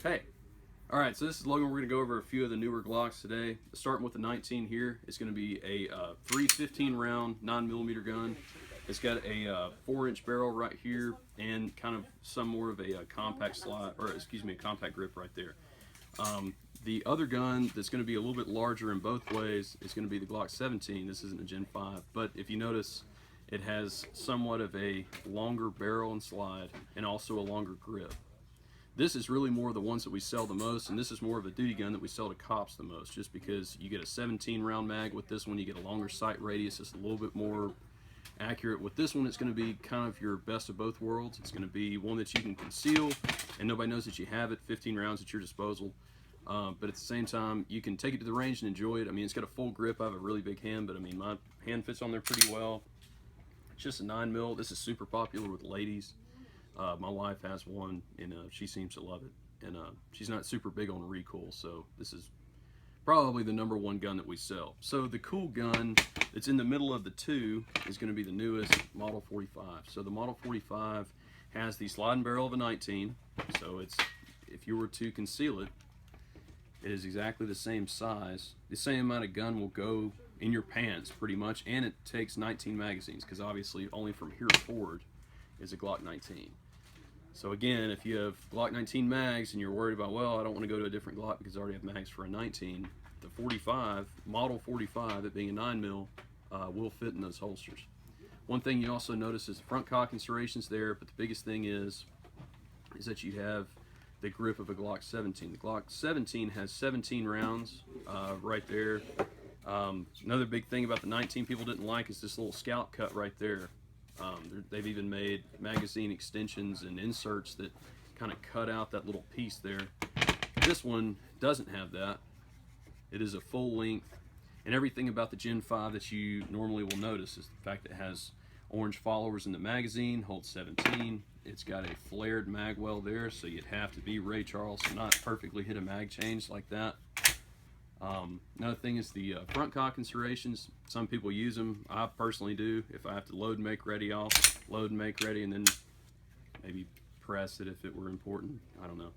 Hey, all right. So this is Logan. We're going to go over a few of the newer Glocks today. Starting with the 19 here, it's going to be a 315 round 9mm gun. It's got a 4-inch barrel right here and kind of some more of a compact slide, or excuse me, a compact grip right there. The other gun that's going to be a little bit larger in both ways is going to be the Glock 17. This isn't a Gen 5, but if you notice, it has somewhat of a longer barrel and slide and also a longer grip. This is really more of the ones that we sell the most, and this is more of a duty gun that we sell to cops the most, just because you get a 17 round mag with this one, you get a longer sight radius, it's a little bit more accurate. With this one, it's going to be kind of your best of both worlds. It's going to be one that you can conceal and nobody knows that you have it, 15 rounds at your disposal. But at the same time, you can take it to the range and enjoy it. I mean, it's got a full grip. I have a really big hand, but I mean, my hand fits on there pretty well. It's just a 9mm. This is super popular with ladies. My wife has one, and she seems to love it. And she's not super big on recoil, so this is probably the #1 gun that we sell. So the cool gun that's in the middle of the two is going to be the newest Model 45. So the Model 45 has the sliding barrel of a 19. So it's, if you were to conceal it, it is exactly the same size. The same amount of gun will go in your pants pretty much, and it takes 19 magazines, because obviously only from here forward is a Glock 19. So again, if you have Glock 19 mags and you're worried about, well, I don't want to go to a different Glock because I already have mags for a 19, the 45, Model 45, it being a 9mm, will fit in those holsters. One thing you also notice is the front cocking serrations there, but the biggest thing is that you have the grip of a Glock 17. The Glock 17 has 17 rounds right there. Another big thing about the 19 people didn't like is this little scalp cut right there. They've even made magazine extensions and inserts that kind of cut out that little piece there. This one doesn't have that. It is a full length, and everything about the Gen 5 that you normally will notice is the fact that it has orange followers in the magazine, holds 17. It's got a flared mag well there, so you'd have to be Ray Charles to not perfectly hit a mag change like that. Another thing is the front cocking serrations. Some people use them. I personally do. If I have to load and make ready, I'll load and make ready and then maybe press it if it were important. I don't know.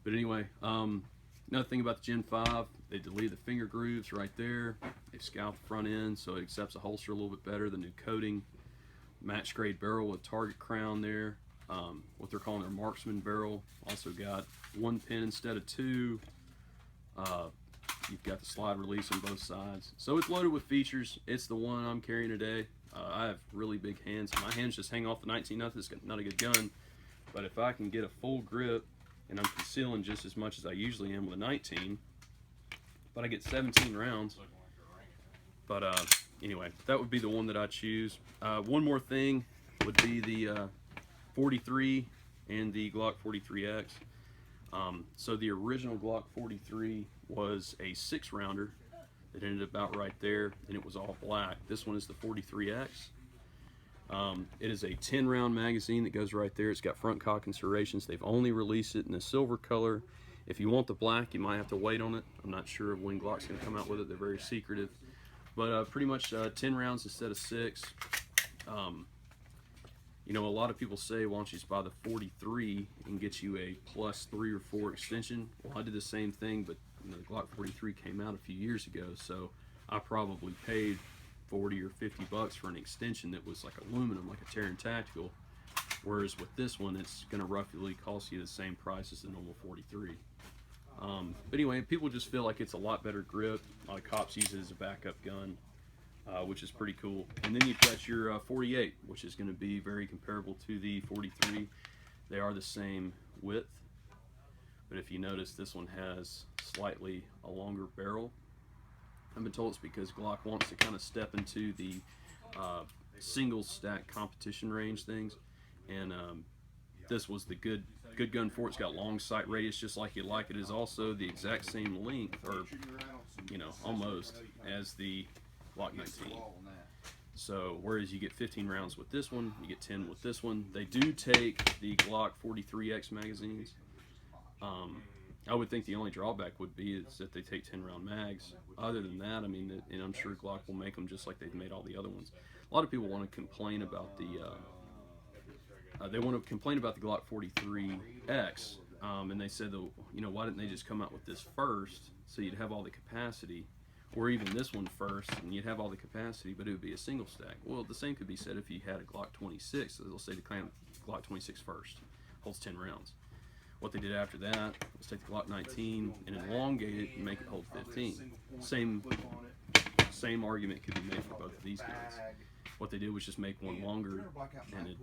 But anyway, another thing about the Gen 5, they deleted the finger grooves right there. They scalped the front end so it accepts the holster a little bit better. The new coating, match grade barrel with target crown there. What they're calling their marksman barrel. Also got 1 pin instead of 2. You've got the slide release on both sides. So it's loaded with features. It's the one I'm carrying today. I have really big hands. My hands just hang off the 19. Nothing. It's not a good gun. But if I can get a full grip and I'm concealing just as much as I usually am with a 19, but I get 17 rounds. But anyway, that would be the one that I choose. One more thing would be the 43 and the Glock 43X. So the original Glock 43 was a 6-rounder that ended about right there, and it was all black. This one is the 43X. It is a 10-round magazine that goes right there. It's got front cocking serrations. They've only released it in the silver color. If you want the black, you might have to wait on it. I'm not sure when Glock's going to come out with it. They're very secretive. But pretty much 10 rounds instead of 6. You know, a lot of people say, why don't you just buy the 43 and get you a +3 or 4 extension? Well, I did the same thing, but you know, the Glock 43 came out a few years ago, so I probably paid 40 or 50 bucks for an extension that was like aluminum, like a Terran Tactical. Whereas with this one, it's going to roughly cost you the same price as the normal 43. But anyway, people just feel like it's a lot better grip. A lot of cops use it as a backup gun. Which is pretty cool. And then you've got your 48, which is going to be very comparable to the 43. They are the same width, but if you notice, this one has slightly a longer barrel. I've been told it's because Glock wants to kind of step into the single stack competition range things, and this was the good gun for it. It's got long sight radius just like you like. It is also the exact same length, or you know, almost, as the Glock 19. So whereas you get 15 rounds with this one, you get 10 with this one. They do take the Glock 43X magazines. I would think the only drawback would be is that they take 10-round mags. Other than that, I mean, and I'm sure Glock will make them just like they've made all the other ones. A lot of people want to complain about the Glock 43X And they said, why didn't they just come out with this first so you'd have all the capacity, or even this one first and you'd have all the capacity, but it would be a single stack. Well, the same could be said if you had a Glock 26. So they'll say the Glock 26 first, holds 10 rounds. What they did after that was take the Glock 19 and elongate it and make it hold 15. Same argument could be made for both of these guns. What they did was just make one longer, and it,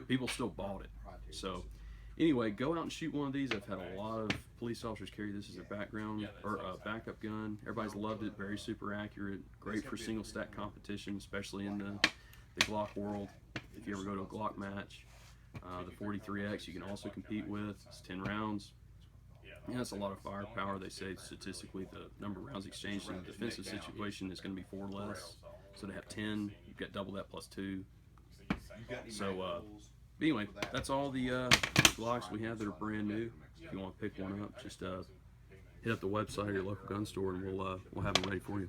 people still bought it. So anyway, go out and shoot one of these. I've had a lot of police officers carry this as a background or a backup gun. Everybody's loved it. Very super accurate. Great for single stack competition, especially in the Glock world. If you ever go to a Glock match, the 43X you can also compete with. It's 10 rounds. Yeah, that's a lot of firepower. They say statistically the number of rounds exchanged in a defensive situation is going to be 4 less. So to have 10, you've got double that plus 2. So anyway, that's all the Glocks we have that are brand new. If you want to pick one up, just hit up the website or your local gun store, and we'll have them ready for you.